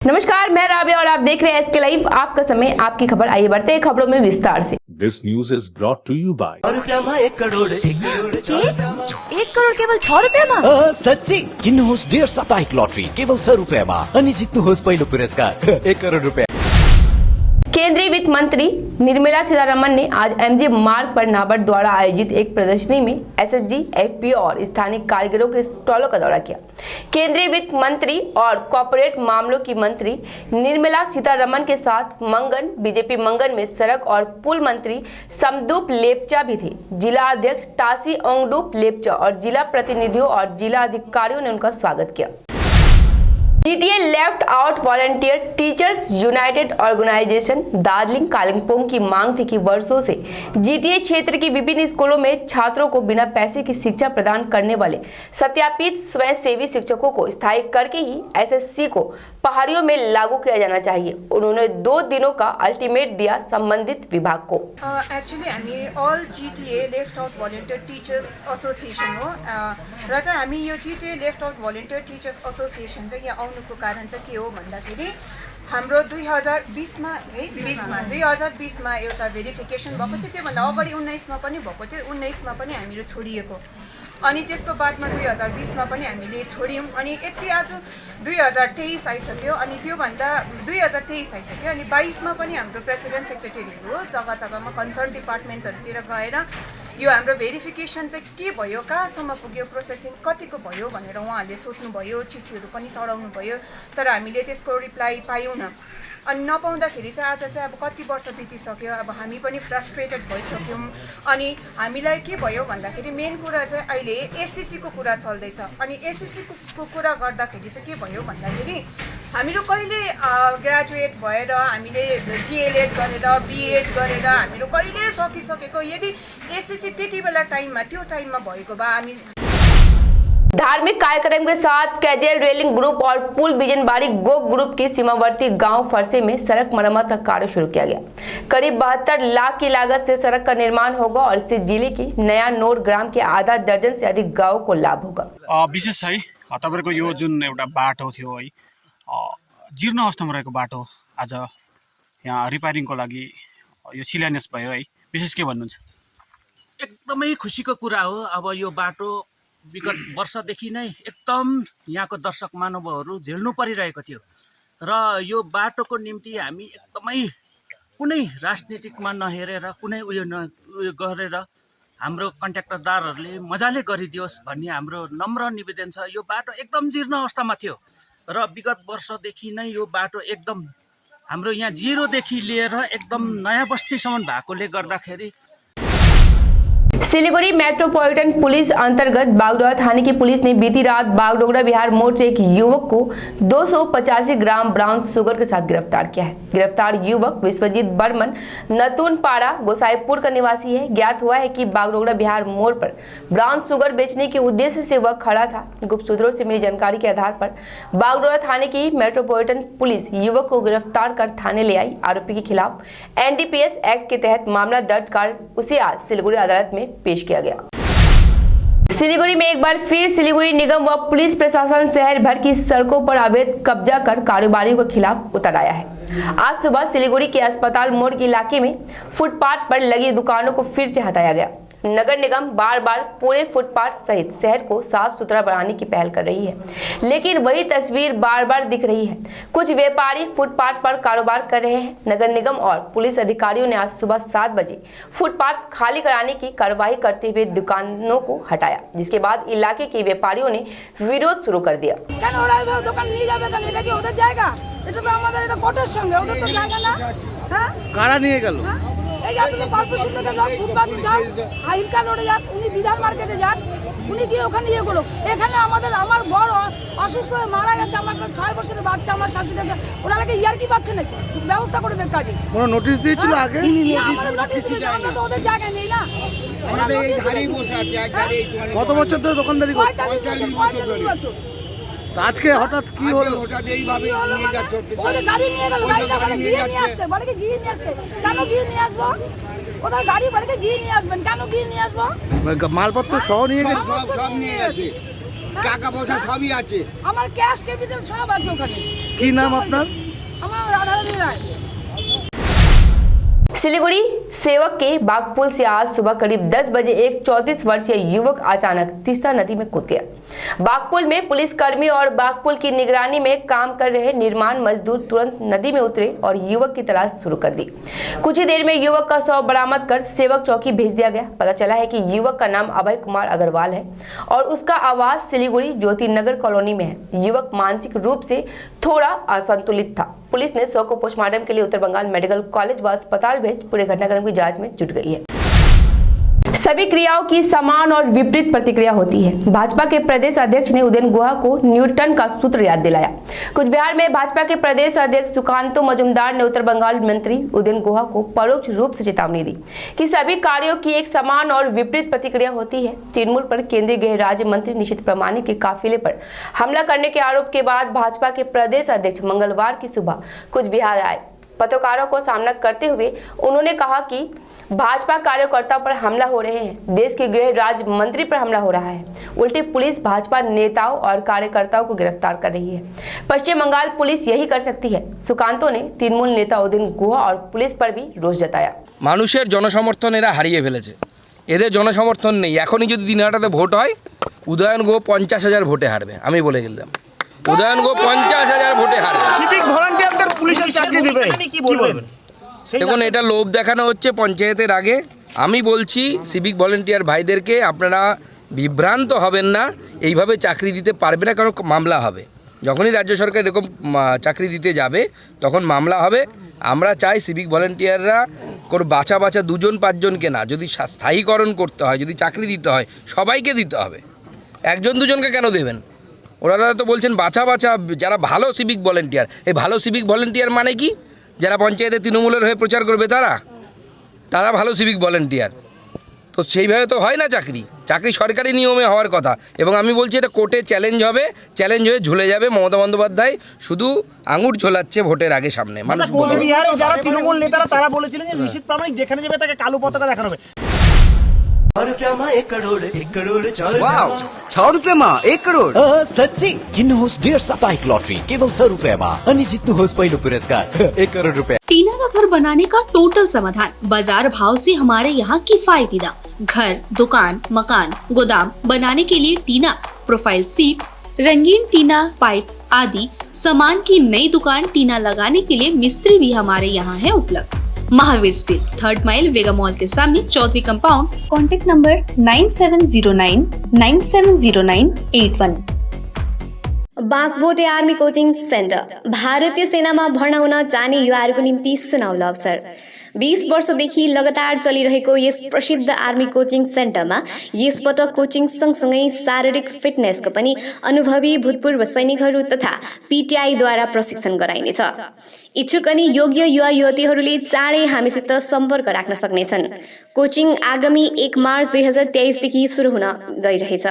नमस्कार, मैं राबिया और आप देख रहे हैं एसके लाइव। आपका समय, आपकी खबर। आइए बढ़ते हैं खबरों में विस्तार से। This news is brought to you by एक करोड़ केवल 6 रुपियाँमा? सच्ची किन्नुहोस् डेढ साप्ताहिक लटरी केवल 6 रुपियाँमा अनि जित्नुहोस् पहिलो पुरस्कार 1 करोड़ रुपियाँ। केंद्रीय वित्त मंत्री निर्मला सीतारमण ने आज एमजी मार्ग पर नाबार्ड द्वारा आयोजित एक प्रदर्शनी में एसएचजी, एफपीओ और स्थानीय कारीगरों के स्टॉलों का दौरा किया। केंद्रीय वित्त मंत्री और कॉर्पोरेट मामलों की मंत्री निर्मला सीतारमण के साथ मंगन, बीजेपी मंगन में सड़क और पुल मंत्री समदूप लेप्चा भी थे। जिला अध्यक्ष टासी ओंगडूप लेप्चा और जिला प्रतिनिधियों और जिला अधिकारियों ने उनका स्वागत किया। GTA left out volunteer teachers united organisation Darjeeling Kalimpong की मांग थी कि वर्षों से जीटीए क्षेत्र की विभिन्न स्कूलों में छात्रों को बिना पैसे की शिक्षा प्रदान करने वाले सत्यापित स्वयंसेवी शिक्षकों को स्थायी करके ही एसएससी को पहाड़ियों में लागू किया जाना चाहिए। उन्होंने 2 दिनों का अल्टीमेट दिया संबंधित विभाग को। एक्चुअली हामी अल GTA left out volunteer teachers association हो र चाहिँ हामी यो GTA left out volunteer teachers association चाहिँ यहाँ आउनुको कारण चाहिँ के हो भन्दाखेरि हाम्रो 2020मा एउटा भेरिफिकेसन भएको थियो। त्योभन्दा अगाडि 19मा पनि भएको थियो। 19मा पनि हामीहरू छोडिएको अनि त्यसको बादमा 2020मा पनि हामीले छोड्यौँ अनि यति आज 2023 आइसक्यो अनि त्योभन्दा 2023 आइसक्यो अनि 22मा पनि हाम्रो प्रेसिडेन्ट सेक्रेटरीहरू जग्गा जग्गामा कन्सर्न डिपार्टमेन्ट्सहरूतिर गएर यो हाम्रो भेरिफिकेसन चाहिँ के भयो, कहाँसम्म पुग्यो, प्रोसेसिङ कतिको भयो भनेर उहाँहरूले सोध्नुभयो, चिठीहरू पनि चढाउनु भयो, तर हामीले त्यसको रिप्लाई पायौँ न। अनि नपाउँदाखेरि चाहिँ आज चाहिँ अब कति वर्ष बितिसक्यो, अब हामी पनि फ्रस्ट्रेटेड भइसक्यौँ। अनि हामीलाई के भयो भन्दाखेरि मेन कुरा चाहिँ अहिले एससीसीको कुरा चल्दैछ अनि एससीसीको कुरा गर्दाखेरि चाहिँ के भयो भन्दाखेरि हामीहरू कहिले ग्रेजुएट भएर हामीले जिएलएड गरेर बिएड गरेर हामीहरू कहिले सकिसकेको, यदि एससीसी त्यति बेला टाइममा त्यो टाइममा भएको भए हामी। धार्मिक कार्यक्रम के साथ कैजुअल रेलिंग ग्रुप और पुल बिजनबारी गो ग्रुप के सीमावर्ती गांव फरसे में सड़क मरम्मत का कार्य शुरू किया गया। करीब 72 लाख की लागत से सड़क का निर्माण होगा और इससे जिले के नया नोर ग्राम के आधा दर्जन से अधिक गांव को लाभ होगा। विशेष है तपाईको यो जुन एउटा बाटो थियो है, जीर्ण अवस्थामा रहेको बाटो आज यहाँ रिपेयरिङको लागि यो शिलान्यास भयो है। विशेष के भन्नुहुन्छ? एकदमै खुसीको कुरा हो। अब यो बाटो विगत वर्षदेखि नै एकदम यहाँको दर्शक महानुभावहरू झेल्नु परिरहेको थियो र यो बाटोको निम्ति हामी एकदमै कुनै राजनीतिकमा नहेरेर कुनै उयो गरेर हाम्रो कन्ट्र्याक्टरदारहरूले मजाले गरिदियोस् भन्ने हाम्रो नम्र निवेदन छ। यो बाटो एकदम जीर्ण अवस्थामा थियो र विगत वर्षदेखि नै यो बाटो एकदम हाम्रो यहाँ जिरोदेखि लिएर एकदम नयाँ बस्तीसम्म भएकोले गर्दाखेरि सिलीगुड़ी मेट्रोपॉलिटन पुलिस अंतर्गत बागडोगरा थाने की पुलिस ने बीती रात बागडोगरा बिहार मोड़ से एक युवक को 285 ग्राम ब्राउन शुगर के साथ गिरफ्तार किया है। गिरफ्तार युवक विश्वजीत बर्मन नतूनपाड़ा गोसाईपुर का निवासी है। ज्ञात हुआ है कि बागडोगरा बिहार मोड़ पर ब्राउन शुगर बेचने के उद्देश्य से वह खड़ा था। गुप्त सूत्रों से मिली जानकारी के आधार पर बागडोगरा थाने की मेट्रोपॉलिटन पुलिस युवक को गिरफ्तार कर थाने ले आई। आरोपी के खिलाफ एनडीपीएस एक्ट के तहत मामला दर्ज कर उसे आज सिलीगुड़ी अदालत में पेश किया गया। सिलीगुड़ी में एक बार फिर सिलीगुड़ी निगम व पुलिस प्रशासन शहर भर की सड़कों पर अवैध कब्जा कर कारोबारियों के खिलाफ उतर आया है। आज सुबह सिलीगुड़ी के अस्पताल मोड़ के इलाके में फुटपाथ पर लगी दुकानों को फिर से हटाया गया। नगर निगम बार बार पूरे फुटपाथ सहित शहर को साफ सुथरा बनाने की पहल कर रही है, लेकिन वही तस्वीर बार बार दिख रही है। कुछ व्यापारी फुटपाथ पर कारोबार कर रहे हैं। नगर निगम और पुलिस अधिकारियों ने आज सुबह 7 बजे फुटपाथ खाली कराने की कार्रवाई करते हुए दुकानों को हटाया, जिसके बाद इलाके के व्यापारियों ने विरोध शुरू कर दिया। এই যে আপনি কর্পোরেশন থেকে যান, ফুটপাথে যান, হাইলকা রোডে যান, উনি বিধান মার্কেটে যান, উনি গিয়ে ওখানে ইয়ে করুক। এখানে আমার বড় অসুস্থ হয়ে মারা গেছে, আমার 6 বছরের বাচ্চা, আমার শাশুড়ি, ওনাকে ইয়ার কি পাচ্ছে নাকি ব্যবস্থা করে দেন কাজে। কোনো নোটিশ দিয়েছিল আগে? আমরা নোটিশ দিয়েছি, আমরা তো ওদের জায়গায় নেই না। আমাদের এই ধারেই বসে আছে, এক ধারেই। কত বছর ধরে দোকানদারি করছেন? 45 বছর। আজকে হঠাৎ কি হলো? হঠাৎ এইভাবে নিয়ে যাচ্ছে, ওদের গাড়ি নিয়ে গেল, গাড়িটা বলে গিয়ে নিয়ে আসতে, বলে কি গিয়ে নিয়ে আসতে। কেন গিয়ে নিয়ে আসবো? ওদের গাড়ি বলে কি গিয়ে নিয়ে আসবেন, কেন গিয়ে নিয়ে আসবো? মালপত্র সহ নিয়ে গেছে, সব নিয়ে গেছে। টাকা পয়সা সবই আছে। আমার ক্যাশ ক্যাপিটাল সব আছে ওখানে। কি নাম আপনার? আমার রাধারানী রায়। सिलीगुड़ी सेवक के बागपुल से आज सुबह करीब 10 बजे एक 34 वर्षीय युवक अचानक तीस्ता नदी में कूद गया। बागपुल में पुलिसकर्मी और बागपुल की निगरानी में काम कर रहे निर्माण मजदूर तुरंत नदी में उतरे और युवक की तलाश शुरू कर दी। कुछ ही देर में युवक का शव बरामद कर सेवक चौकी भेज दिया गया। पता चला है कि युवक का नाम अभय कुमार अग्रवाल है और उसका आवास सिलीगुड़ी ज्योति नगर कॉलोनी में है। युवक मानसिक रूप से थोड़ा असंतुलित था। पुलिस ने शव को पोस्टमार्टम के लिए उत्तर बंगाल मेडिकल कॉलेज व अस्पताल भेज पूरे घटनाक्रम की जांच में जुट गई है। सभी क्रियाओं की समान और विपरीत प्रतिक्रिया होती है। भाजपा के प्रदेश अध्यक्ष ने उदयन गुहा को न्यूटन का सूत्र याद दिलाया। कुछ बिहार में भाजपा के प्रदेश अध्यक्ष सुकांतो मजुमदार ने उत्तर बंगाल मंत्री उदयन गुहा को परोक्ष रूप से चेतावनी दी कि सभी कार्यों की एक समान और विपरीत प्रतिक्रिया होती है। तृणमूल पर केंद्रीय गृह राज्य मंत्री निशित प्रामाणिक के काफिले पर हमला करने के आरोप के बाद भाजपा के प्रदेश अध्यक्ष मंगलवार की सुबह कुछ बिहार आए। पत्रकारों को सामना करते हुए उन्होंने कहा कि भाजपा कार्यकर्ताओं पर हमला हो रहे हैं, देश के गृह राज्य मंत्री पर हमला हो रहा है। उल्टी पुलिस भाजपा नेताओं और कार्यकर्ताओं को गिरफ्तार कर रही है। पश्चिम बंगाल पुलिस यही कर सकती है। सुकांतो ने तृणमूल नेता उदयन गुहा और पुलिस पर भी रोष जताया। মানুষের জনসমর্থন এরা হারিয়ে ফেলেছে, এদের জনসমর্থন নেই। এখনই যদি দিনহাটাতে ভোট হয় উদয়ন গুহ 50,000 ভোটে হারবে, আমি বলে গেলাম। উদয়ন গুহ 50,000 ভোটে হারবে। সিভিক ভলান্টিয়ারদের পুলিশের চাকরি দিবে কি বলবেন? দেখুন, এটা লোভ দেখানো হচ্ছে পঞ্চায়েতের আগে। আমি বলছি সিভিক ভলেন্টিয়ার ভাইদেরকে আপনারা বিভ্রান্ত হবেন না, এইভাবে চাকরি দিতে পারবে না, কারণ মামলা হবে। যখনই রাজ্য সরকার এরকম চাকরি দিতে যাবে তখন মামলা হবে। আমরা চাই সিভিক ভলেন্টিয়াররা কোনো বাছা বাছা 2-5জনকে না, যদি স্থায়ীকরণ করতে হয়, যদি চাকরি দিতে হয় সবাইকে দিতে হবে। 1-2জনকে কেন দেবেন? ওনারা তো বলছেন বাছা বাছা যারা ভালো সিভিক ভলেন্টিয়ার। এই ভালো সিভিক ভলেন্টিয়ার মানে কি? যারা পঞ্চায়েতে তৃণমূলের হয়ে প্রচার করবে তারা ভালো সিভিক ভলেন্টিয়ার। তো সেইভাবে তো হয় না চাকরি। চাকরি সরকারি নিয়মে হওয়ার কথা। এবং আমি বলছি এটা কোর্টে চ্যালেঞ্জ হবে, চ্যালেঞ্জ হয়ে ঝুলে যাবে। মমতা বন্দ্যোপাধ্যায় শুধু আঙুর ঝোলাচ্ছে ভোটের আগে সামনে। মানুষ কোচবিহারে যারা তৃণমূল নেতারা তারা বলেছিলেন যে নিশীথ প্রামাণিক যেখানে যাবে তাকে কালো পতাকা দেখানো হবে। 6 रुपयामा 1 करोड सच्ची किन्नुहोस् डेढ साप्ताहिक लटरी केवल 6 रुपयामा अनि जित्नुहोस् पहिलो पुरस्कार 1 करोड रुपया। टीना का घर बनाने का टोटल समाधान बाजार भाव से हमारे यहाँ किफायती दाम। घर, दुकान, मकान, गोदाम बनाने के लिए टीना, प्रोफाइल सीट, रंगीन टीना, पाइप आदि सामान की नई दुकान टीना लगाने के लिए मिस्त्री भी हमारे यहाँ है उपलब्ध। Mahavir steel, 3rd mile Vega mall के सामने, Chaudhary compound. Contact number 9709970981। Bansbote army coaching centre भारतीय सेनामा भर्ना हुन जाने युवाहरूको निम्ति सुनौलो अवसर। 20 वर्षदेखि लगातार चलिरहेको यस प्रसिद्ध आर्मी कोचिङ सेन्टरमा यसपटक कोचिङ सँगसँगै शारीरिक फिटनेसको पनि अनुभवी भूतपूर्व सैनिकहरू तथा पीटीआईद्वारा प्रशिक्षण गराइनेछ। इच्छुक अनि योग्य युवा युवतीहरूले चाँडै हामीसित सम्पर्क राख्न सक्नेछन्। कोचिङ आगामी 1 मार्च 2023 देखि सुरु हुन गइरहेछ।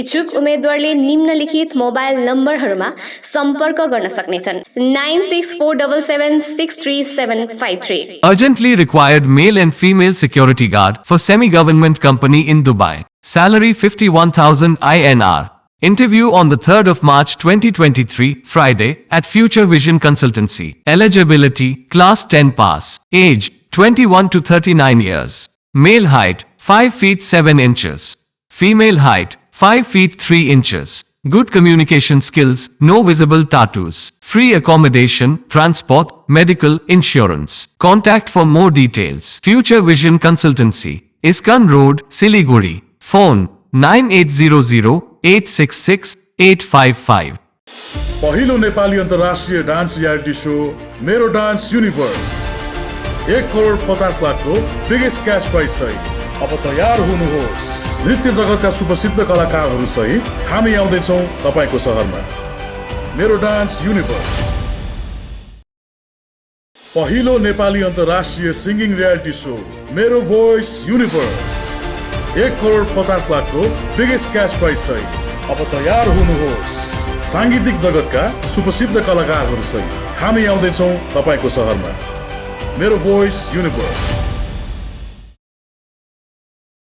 इच्छुक उम्मेदवारले निम्नलिखित मोबाइल नम्बरहरूमा सम्पर्क गर्न सक्नेछन्। 9647763753। Urgently required male and female security guard for semi-government company in Dubai. Salary 51,000 INR. Interview on the 3rd of March 2023, Friday, at Future Vision Consultancy. Eligibility, Class 10 pass. Age, 21 to 39 years. Male height, 5 feet 7 inches. Female height, 5 feet 3 inches. Good communication skills, no visible tattoos. Free accommodation, transport, medical, insurance. Contact for more details. Future Vision Consultancy. Iskan Road, Siliguri. Phone 9800-866-855. पहिलो नेपाली अन्तर्राष्ट्रिय dance reality show मेरो dance universe 1 crore 50 लाखको biggest cash prize सहित अब तयार हुनुहोस्। नृत्य जगतका सुप्रसिद्ध कलाकारहरू सहित हामी आउँदैछौँ तपाईको सहरमा। मेरो डान्स युनिभर्स पहिलो नेपाली अन्तर्राष्ट्रिय सिंगिङ रियालिटी शो मेरो भोइस युनिभर्स 1 करोड 50 लाखको बिगेस्ट क्याश प्राइज सहित अब तयार हुनुहोस्। सांगीतिक जगतका सुप्रसिद्ध कलाकारहरू सहित हामी आउँदैछौँ तपाईको सहरमा। मेरो भोइस युनिभर्स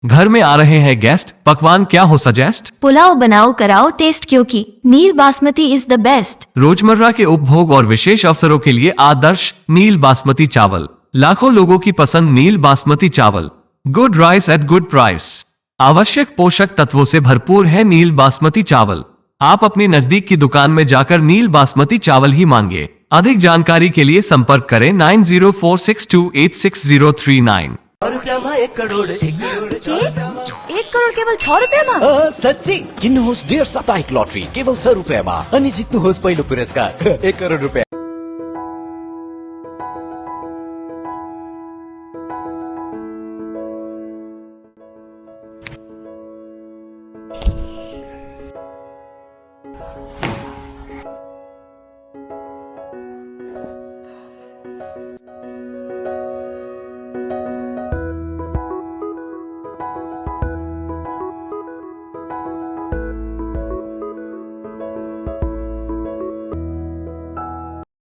घर में आ रहे हैं गेस्ट, पकवान क्या हो सजेस्ट? पुलाव बनाओ कराओ टेस्ट, क्योंकि नील बासमती इज द बेस्ट। रोजमर्रा के उपभोग और विशेष अवसरों के लिए आदर्श नील बासमती चावल। लाखों लोगों की पसंद नील बासमती चावल। Good rice at good price. आवश्यक पोषक तत्वों से भरपूर है नील बासमती चावल। आप अपनी नजदीक की दुकान में जाकर नील बासमती चावल ही मांगे। अधिक जानकारी के लिए संपर्क करें 9046286039। 1 करोड 1 करोड केवल 6 रुपियाँमा? साँच्चै किन्नुहोस् डेढ साप्ताहिक लटरी केवल 6 रुपियाँमा अनि जित्नुहोस् पहिलो पुरस्कार 1 करोड रुपियाँ।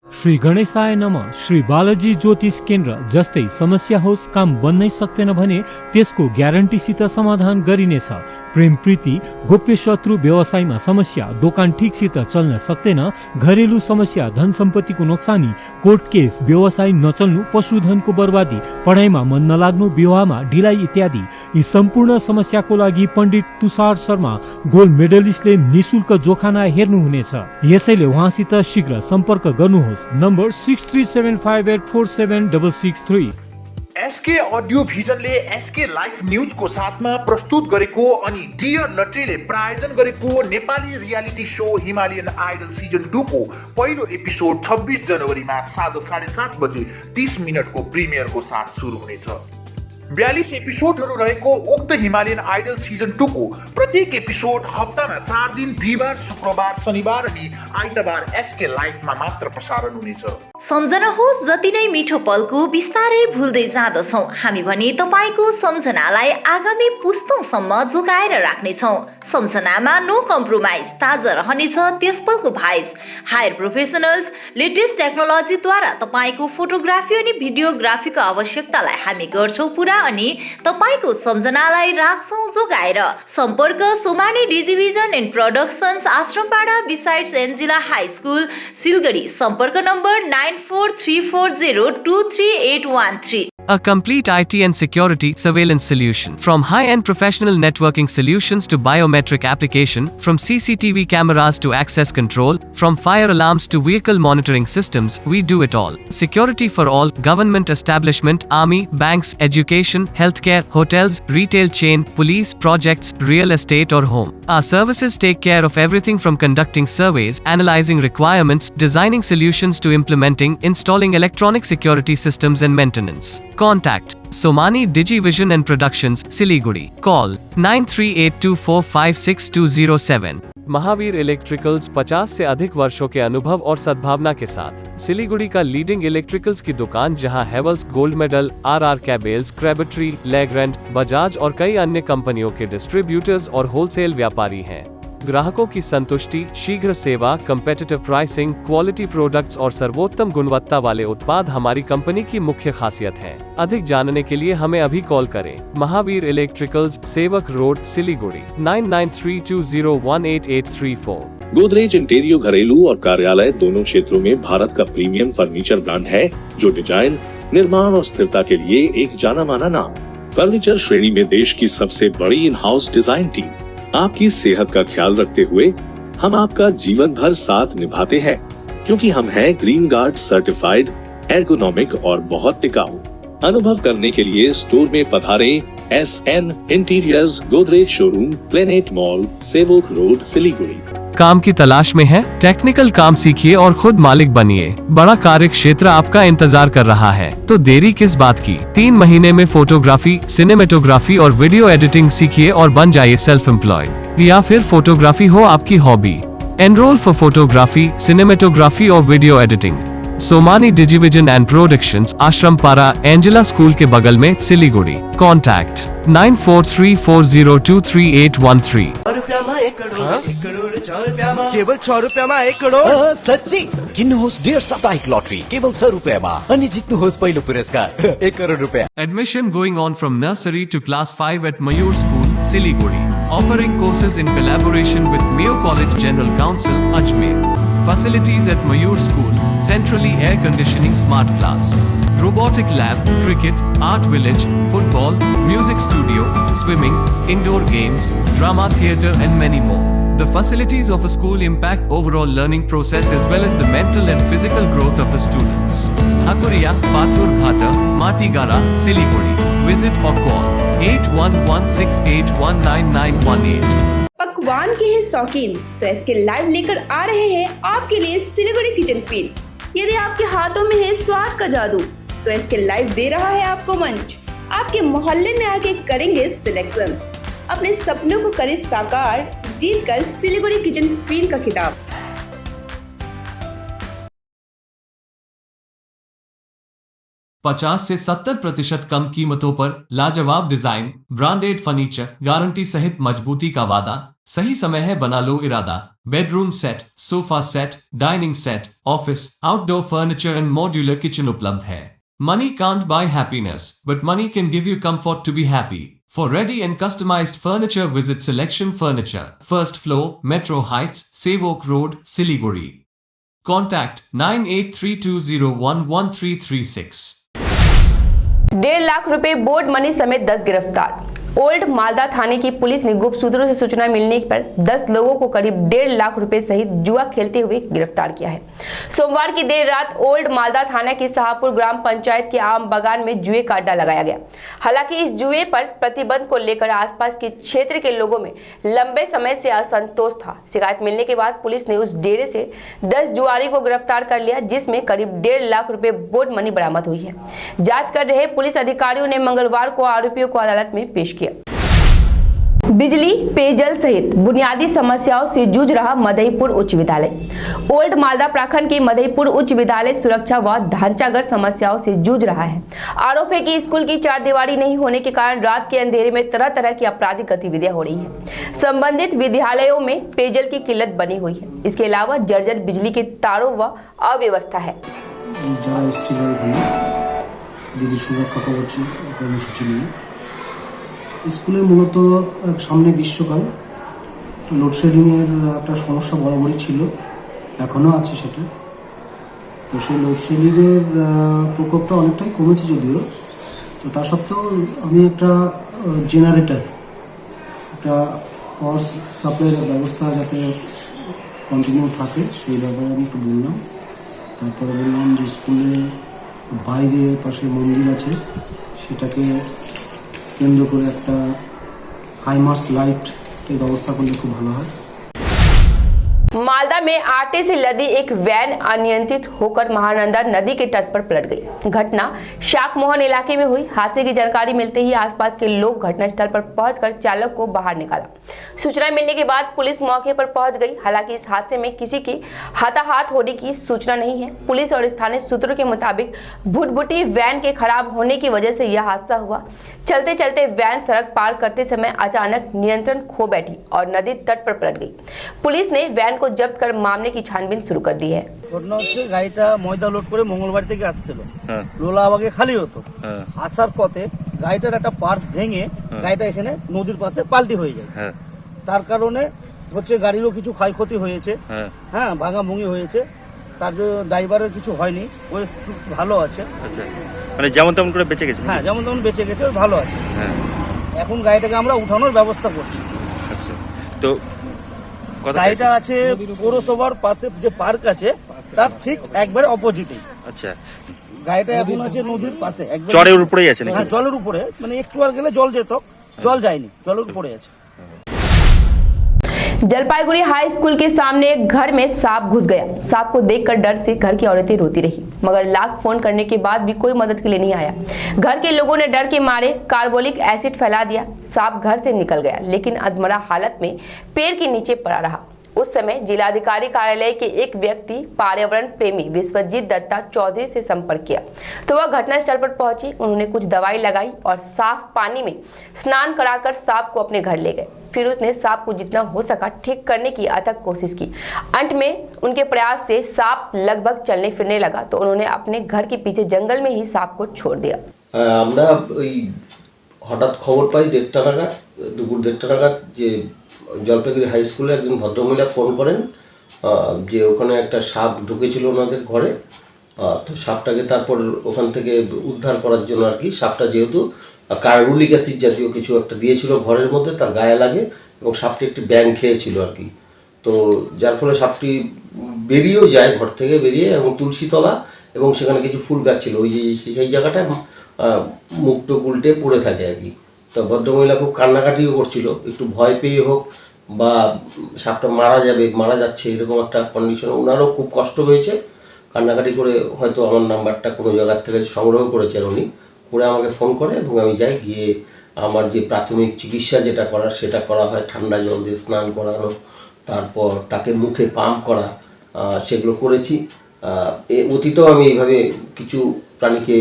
श्री गणेशाय नमः। श्री बालाजी ज्योतिष केन्द्र जस्तै समस्या होस् काम बन्नै सक्दैन भने त्यसको ग्यारेन्टीसित समाधान गरिनेछ। प्रेम प्रीति, गोप्य शत्रु, व्यवसायमा समस्या, दोकान ठिकसित चल्न सक्दैन, घरेलु समस्या, धन सम्पत्तिको नोक्सानी, कोर्ट केस, व्यवसाय नचल्नु, पशुधनको बर्बादी, पढाइमा मन नलाग्नु, विवाहमा ढिलाइ इत्यादि यी सम्पूर्ण समस्याको लागि पण्डित तुषार शर्मा गोल्ड मेडलिस्टले निशुल्क जोखाना हेर्नुहुनेछ। यसैले उहाँसित शीघ्र सम्पर्क गर्नुहोस्। नम्बर 6375847663। एसके अडियो भिजनले एसके लाइफ न्यूजको साथमा प्रस्तुत गरेको अनि डियर लटरीले प्रायोजन गरेको Nepali reality show Himalayan idol season 2 को पहिलो एपिसोड 26 जनवरीमा साँझ 7:30 बजे 30 मिनटको प्रिमियरको साथ सुरु हुनेछ। 42 एपिसोडहरू रहेको उक्त हिमालयन आइडल सिजन 2 को प्रत्येक एपिसोड हप्तामा 4 दिन बिहिबार, शुक्रबार, शनिबार अनि आइतबार एसके लाइफमा मात्र प्रसारण हुनेछ। सम्झनुहोस्, जति नै मिठो पलको बिस्तारै भुल्दै जाँदछौँ हामी भने तपाईको सम्झनालाई आगामी पुस्तौँसम्म जोगाएर राख्नेछौँ। सम्झनामा नो कम्प्रोमाइज, ताजा रहनेछ त्यस पलको भाइब्स। हायर प्रोफेसनल्स, लेटेस्ट टेक्नोलोजीद्वारा तपाईको फोटोग्राफी अनि भिडियोग्राफीको आवश्यकतालाई हामी गर्छौँ पुरा अनि तपाईको सम्झनालाई राख्छौँ जोगाएर। सम्पर्क Somani digivision and productions, Ashrampara besides Angela high school, Siliguri. सम्पर्क number 9434023813। A complete IT and security surveillance solution. From high-end professional networking solutions to biometric application, from CCTV cameras to access control, from fire alarms to vehicle monitoring systems, we do it all. Security for all, government establishment, army, banks, education, healthcare, hotels, retail chain, police, projects, real estate or home. Our services take care of everything from conducting surveys, analyzing requirements, designing solutions to implementing, installing electronic security systems and maintenance. Contact Somani Digivision and Productions, Siliguri. Call 9382456207। Mahavir electricals 50 से अधिक वर्षों के अनुभव और सद्भावना के साथ सिलीगुड़ी का लीडिंग इलेक्ट्रिकल्स की दुकान, जहां Havells gold medal, RR cables, Crabtree, Legrand, Bajaj और कई अन्य कंपनियों के डिस्ट्रीब्यूटर्स और होलसेल व्यापारी हैं। ग्राहकों की संतुष्टि, शीघ्र सेवा, कम्पेटिटिव प्राइसिंग, क्वालिटी प्रोडक्ट्स और सर्वोत्तम गुणवत्ता वाले उत्पाद हमारी कंपनी की मुख्य खासियत है। अधिक जानने के लिए हमें अभी कॉल करें। महावीर इलेक्ट्रिकल्स, सेवक रोड, सिलीगुड़ी 9932018834। गोदरेज इंटीरियर घरेलू और कार्यालय दोनों क्षेत्रों में भारत का प्रीमियम फर्नीचर ब्रांड है, जो डिजाइन, निर्माण और स्थिरता के लिए एक जाना माना नाम। फर्नीचर श्रेणी में देश की सबसे बड़ी इन हाउस डिजाइन टीम। आपकी सेहत का ख्याल रखते हुए हम आपका जीवन भर साथ निभाते हैं, क्योंकि हम हैं ग्रीन गार्ड सर्टिफाइड, एर्गोनॉमिक और बहुत टिकाऊ। अनुभव करने के लिए स्टोर में पधारें। SN interiors, Godrej showroom, planet mall, सेवक रोड, सिलीगुड़ी। काम की तलाश में है? टेक्निकल काम सीखिए और खुद मालिक बनिए। बड़ा कार्य क्षेत्र आपका इंतजार कर रहा है, तो देरी किस बात की। 3 महीने में फोटोग्राफी, सिनेमेटोग्राफी और वीडियो एडिटिंग सीखिए और बन जाइए सेल्फ एम्प्लॉयड। या फिर फोटोग्राफी हो आपकी hobby. Enrol for photography, cinematography और video editing. Somani digivision and productions, Ashrampara, Angela school के बगल में, सिलीगुड़ी। कॉन्टैक्ट 9434023813. केवल 6 रुपियाँमा 1 करोड सच्ची किन्नुहोस् डेढ साप्ताहिक लटरी केवल 6 रुपियाँमा अनि जित्नुहोस् पहिलो पुरस्कार 1 करोड रुपियाँ. Admission going on from nursery to class 5 at Mayur School, Siliguri. Offering courses in collaboration with Mayo College General Council, Ajmer. Facilities at Mayur School, centrally air conditioning smart class, robotic lab, cricket, art village, football, music studio, swimming, indoor games, drama theatre and many more. The facilities of a school impact overall learning process as well as the mental and physical growth of the students. Hakuria, Pathur Ghata, Matigara, Siliguri. Visit or call 8116819918. पकवान के हैं शौकीन तो SK live लेकर आ रहे हैं आपके लिए सिलीगुड़ी किचन क्वीन। यदि आपके हाथों में है स्वाद का जादू तो एसके लाइव दे रहा है आपको मंच। आपके मोहल्ले में आके करेंगे सिलेक्शन, अपने सपनों को करें साकार, जीत कर सिलीगुड़ी किचन क्वीन का खिताब। 50 से 70% कम कीमतों पर लाजवाब डिजाइन, ब्रांडेड फर्नीचर, गारंटी सहित मजबूती का वादा। सही समय है, बना लो इरादा। Bedroom set, sofa set, dining set, office, outdoor furniture and modular kitchen उपलब्ध है। Money can't buy happiness, but money can give you comfort to be happy. For ready and customized furniture, visit Selection Furniture, first floor, Metro Heights, Sevok Road, Siliguri. Contact 9832011336. 1.5 lakh रुपए board money समेत 10 गिरफ्तार। Old Malda थाने की police ने गुप्त सूत्रों से सूचना मिलने पर 10 लोगों को करीब 1.5 लाख रुपए सहित जुआ खेलते हुए गिरफ्तार किया है। सोमवार की देर रात ओल्ड मालदा थाना के शाहपुर ग्राम पंचायत के आम बागान में जुए का अड्डा लगाया गया। हालांकि इस जुए पर प्रतिबंध को लेकर आसपास के क्षेत्र के लोगों में लंबे समय से असंतोष था। शिकायत मिलने के बाद पुलिस ने उस डेरे से 10 जुआरी को गिरफ्तार कर लिया, जिसमें करीब 1.5 लाख रुपए बोर्ड मनी बरामद हुई है। जाँच कर रहे पुलिस अधिकारियों ने मंगलवार को आरोपियों को अदालत में पेश किया। बिजली, पेयजल सहित बुनियादी समस्याओं से जूझ रहा मधेपुर उच्च विद्यालय। ओल्ड मालदा प्रखंड के मधेपुर उच्च विद्यालय सुरक्षा व ढांचागत समस्याओं से जूझ रहा है। आरोप है कि स्कूल की चारदीवारी नहीं होने के कारण रात के अंधेरे में तरह तरह की आपराधिक गतिविधियां हो रही है। संबंधित विद्यालयों में पेयजल की किल्लत बनी हुई है। इसके अलावा जर्जर बिजली के तारों व अव्यवस्था है। স্কুলের মূলত সামনে গ্রীষ্মকাল, লোডশেডিংয়ের একটা সমস্যা বরাবরই ছিল, এখনও আছে সেটা। তো সেই লোডশেডিংয়ের প্রকোপটা অনেকটাই কমেছে যদিও, তো তা সত্ত্বেও আমি একটা জেনারেটর, একটা পাওয়ার সাপ্লাইয়ের ব্যবস্থা যাতে কন্টিনিউ থাকে সেই ব্যাপারে আমি একটু বললাম। তারপরে বললাম যে স্কুলের বাইরে পাশে মন্দির আছে, সেটাকে কেন্দ্র করে একটা হাইমাস্ট লাইটের ব্যবস্থা করলে খুব ভালো হয়। मालदा में आटे से लदी एक वैन अनियंत्रित होकर महानंदा नदी के तट पर पलट गई। घटना शाकमोहन इलाके में हुई। हादसे की जानकारी मिलते ही आसपास के लोग घटनास्थल पर पहुंचकर चालक को बाहर निकाला। सूचना मिलने के बाद पुलिस मौके पर पहुंच गई। हालांकि इस हादसे में किसी की हताहत होने की सूचना नहीं है। पुलिस और स्थानीय सूत्रों के मुताबिक भुटभुटी वैन के खराब होने की वजह से यह हादसा हुआ। चलते चलते वैन सड़क पार करते समय अचानक नियंत्रण खो बैठी और नदी तट पर पलट गई। पुलिस ने वैन को जब्त कर मामले की छानबीन शुरू कर दी है। ঘটনা হচ্ছে গাড়িটা ময়দা লোড করে মঙ্গলবার থেকে আসছিল, লোলাবাগে খালি হতো। আসার পথে গাড়িটার একটা পার্টস ভেঙে গাড়িটা এখানে নদীর পাশে পাল্টি হয়ে যায়। তার কারণে হচ্ছে গাড়িরও কিছু ক্ষয়ক্ষতি হয়েছে, হ্যাঁ ভাঙা ভুঙি হয়েছে। তার জন্য ড্রাইভারের কিছু হয়নি, ওই ভালো আছে। মানে যেমন তেমন করে বেঁচে গেছে? হ্যাঁ যেমন তেমন বেঁচে গেছে, ভালো আছে। এখন গাড়িটাকে আমরা উঠানোর ব্যবস্থা করছি। আচ্ছা, তো গাড়িটা আছে পৌরসভার পাশে যে পার্ক আছে তার ঠিক একবারে অপোজিটে। আচ্ছা, গাড়িটা এখন আছে নদীর পাশে, একবার চরের উপরেই আছে নাকি? হ্যাঁ জলের উপরে, মানে একটু আর গেলে জল যেত, জল যায়নি, জলের উপরে আছে। जलपाईगुड़ी हाई स्कूल के सामने एक घर में सांप घुस गया। सांप को देखकर डर से घर की औरतें रोती रही, मगर लाख फोन करने के बाद भी कोई मदद के लिए नहीं आया। घर के लोगों ने डर के मारे कार्बोलिक एसिड फैला दिया। सांप घर से निकल गया, लेकिन अधमरा हालत में पेड़ के नीचे पड़ा रहा। उस समय जिलाधिकारी कार्यालय के एक व्यक्ति पर्यावरण प्रेमी विश्वजीत दत्ता चौधरी से संपर्क किया तो वह घटनास्थल पर पहुंचे। उन्होंने कुछ दवाई लगाई और साफ पानी में स्नान कराकर सांप को अपने घर ले गए। फिर उसने सांप को जितना हो सका ठीक करने की अथक कोशिश की। अंत में उनके प्रयास से सांप लगभग चलने फिरने लगा तो उन्होंने अपने घर के पीछे जंगल में ही सांप को छोड़ दिया। আমরা ওই হঠাৎ খবর পাই 1:30 নাগাদ, দুপুর 1:30 নাগাদ যে জলপাইগুড়ি হাই স্কুলে একজন ভদ্রমহিলা ফোন করেন যে ওখানে একটা সাপ ঢুকেছিল ওনাদের ঘরে। তো সাপটাকে তারপর ওখান থেকে উদ্ধার করার জন্য আর কি, সাপটা যেহেতু কার্বলিক অ্যাসিড জাতীয় কিছু একটা দিয়েছিল ঘরের মধ্যে, তার গায়ে লাগে এবং সাপটি একটি ব্যাঙ খেয়েছিল আর কি। তো যার ফলে সাপটি বেরিয়েও যায় ঘর থেকে বেরিয়ে, এবং তুলসীতলা এবং সেখানে কিছু ফুল গাছ ছিল, ওই যে সেই জায়গাটায় মুখটো উল্টে পড়ে থাকে আর কি। তো ভদ্রমহিলা খুব কান্নাকাটিও করছিল, একটু ভয় পেয়ে হোক বা সাপটা মারা যাচ্ছে এরকম একটা কন্ডিশন, ওনারও খুব কষ্ট হয়েছে। কান্নাকাটি করে হয়তো আমার নাম্বারটা কোনো জায়গার থেকে সংগ্রহ করেছেন উনি, করে আমাকে ফোন করে এবং আমি যাই, গিয়ে আমার যে প্রাথমিক চিকিৎসা যেটা করার সেটা করা হয়, ঠান্ডা জল দিয়ে স্নান করানো, তারপর তাকে মুখে পাম্প করা, সেগুলো করেছি। অতীতেও আমি এইভাবে কিছু প্রাণীকে।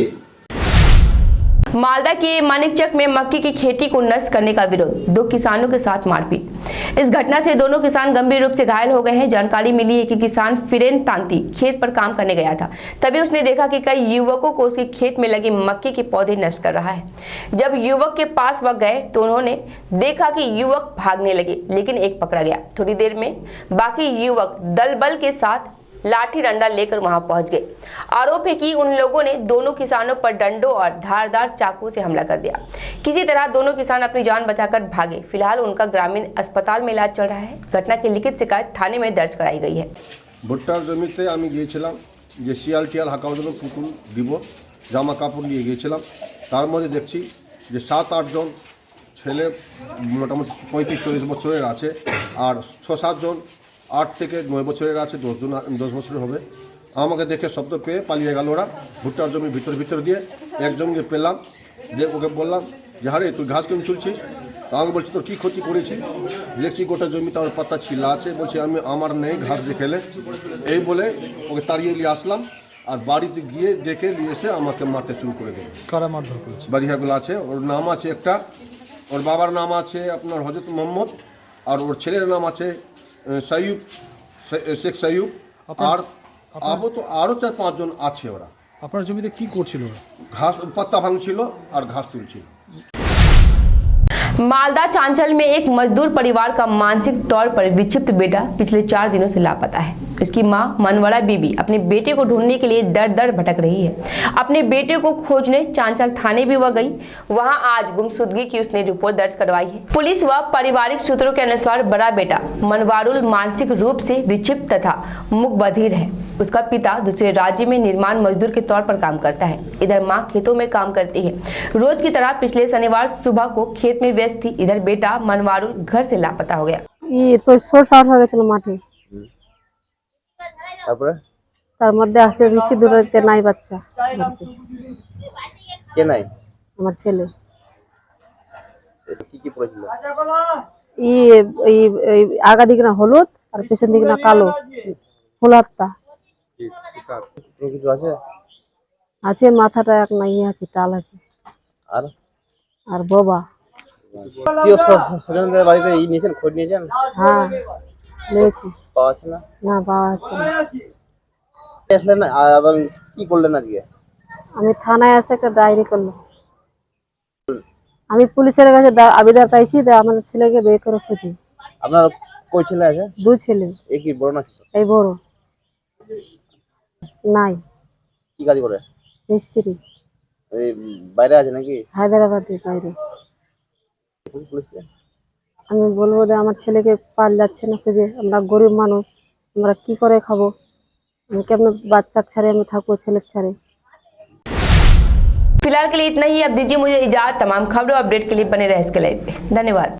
मालदा के मानिकचक में मक्की की खेती को नष्ट करने का विरोध, 2 किसानों के साथ मारपीट। इस घटना से दोनों किसान गंभीर रूप से घायल हो गए हैं। जानकारी मिली है कि किसान फिरेन तांती खेत पर काम करने गया था, तभी उसने देखा कि कई युवकों को उसके खेत में लगे मक्की के पौधे नष्ट कर रहा है। जब युवक के पास वह गए तो उन्होंने देखा कि युवक भागने लगे, लेकिन एक पकड़ा गया। थोड़ी देर में बाकी युवक दल बल के साथ लाठी डंडा लेकर वहां पहुंच गए। आरोप है कि उन लोगों ने दोनों किसानों पर डंडों और धारदार चाकू से हमला कर दिया। किसी तरह दोनों किसान अपनी जान बचाकर भागे। फिलहाल उनका ग्रामीण अस्पताल में इलाज चल रहा है। घटना की लिखित शिकायत थाने में दर्ज कराई गई है। ভুট্টার জমিতে আমি গিয়েছিলাম যে শিয়াল টিয়াল হাঁকার জন্য পুকুর দিব, জামা কাপড় নিয়ে গিয়েছিলাম। তার মধ্যে দেখছি যে 7-8 জন ছেলে মোটামুটি 35-40 বছরের আছে, আর 6-7 জন 8 থেকে 9 বছরের আছে, 10 বছরের হবে। আমাকে দেখে শব্দ পেয়ে পালিয়ে গেল ওরা ভুট্টার জমির ভিতর দিয়ে। একজনকে পেলাম, যে ওকে বললাম যে আরে তুই ঘাস কেন তুলছিস? তো আমাকে বলছি তোর কী ক্ষতি করেছি? দেখছি গোটা জমিতে আমার পাতা ছিলা আছে, বলছি আমার নেই ঘাস দেখেলে, এই বলে ওকে তাড়িয়ে নিয়ে আসলাম। আর বাড়িতে গিয়ে দেখে নিয়ে এসে আমাকে মারতে শুরু করে দেবে। কারা মারধর করেছে? বাড়িয়াগুলো আছে, ওর নাম আছে একটা, ওর বাবার নাম আছে আপনার হজরত মোহাম্মদ, আর ওর ছেলের নাম আছে সাইয়ুব, শেখ সাইয়ুব, আর আরও 4-5 জন আছে। ওরা আপনার জমিতে কি করছিল? ঘাস পাতা ভাঙছিল আর ঘাস তুলছিল। मालदा चांचल में एक मजदूर परिवार का मानसिक तौर पर विक्षिप्त बेटा पिछले 4 दिनों से लापता है। इसकी मां मनवड़ा बीबी अपने बेटे को ढूंढने के लिए दर दर भटक रही है। अपने बेटे को खोजने चांचल थाने भी वह गई। वहां आज गुमशुदगी की उसने रिपोर्ट दर्ज करवाई है। पुलिस व पारिवारिक सूत्रों के अनुसार बड़ा बेटा मनवारुल मानसिक रूप से विक्षिप्त तथा मुकबधिर है। उसका पिता दूसरे राज्य में निर्माण मजदूर के तौर पर काम करता है। इधर मां खेतों में काम करती है। रोज की तरह पिछले शनिवार सुबह को खेत में व्यस्त थी। इधर बेटा मनवारुल घर से लापता हो गया। ये तो शोर शार हो गया माठे, তার মধ্যে আছে বেশি দূরত্বে নাই বাচ্চা কে নাই আমার ছেলে। কি কি পড়েছিল? এই আগা দিকে না হলুদ আর পেছন দিকে না কালো ফুলাত্তা কিছু আছে? আছে মাথাটা এক নাই আছে, টাল আছে আর আর বাবা কি স্বজনদের বাড়িতে নিয়েছেন, খোঁজ নিয়েছেন? হ্যাঁ নিয়েছি। পাওয়া যাচ্ছে না? না পাওয়া যাচ্ছে না। আসলেন না, কি করলেন আজকে? আমি থানায় এসে একটা ডায়েরি করলাম। আমি পুলিশের কাছে আবেদন চাইছি যে আমার ছেলেকে বের করে খুঁজি। আপনার কই ছেলে আছে? 2 ছেলে। এই কি বড় না? এই বড় নাই। কি কাজ করে? মিস্ত্রি। এই বাইরে আছে নাকি? হায়দ্রাবাদের বাইরে। আমি বলবো যে আমার ছেলেকে পাওয়া যাচ্ছে না খুঁজে, আমরা গরিব মানুষ, আমরা কি করে খাবো? আমি কেমন বাচ্চা ছাড়ে আমি থাকবো ছেলে ছাড়ে? फिलहाल के लिए इतना ही। अब दीजिए मुझे इजाजत। तमाम खबरों अपडेट के लिए बने रहे इसके लाइव पे। धन्यवाद।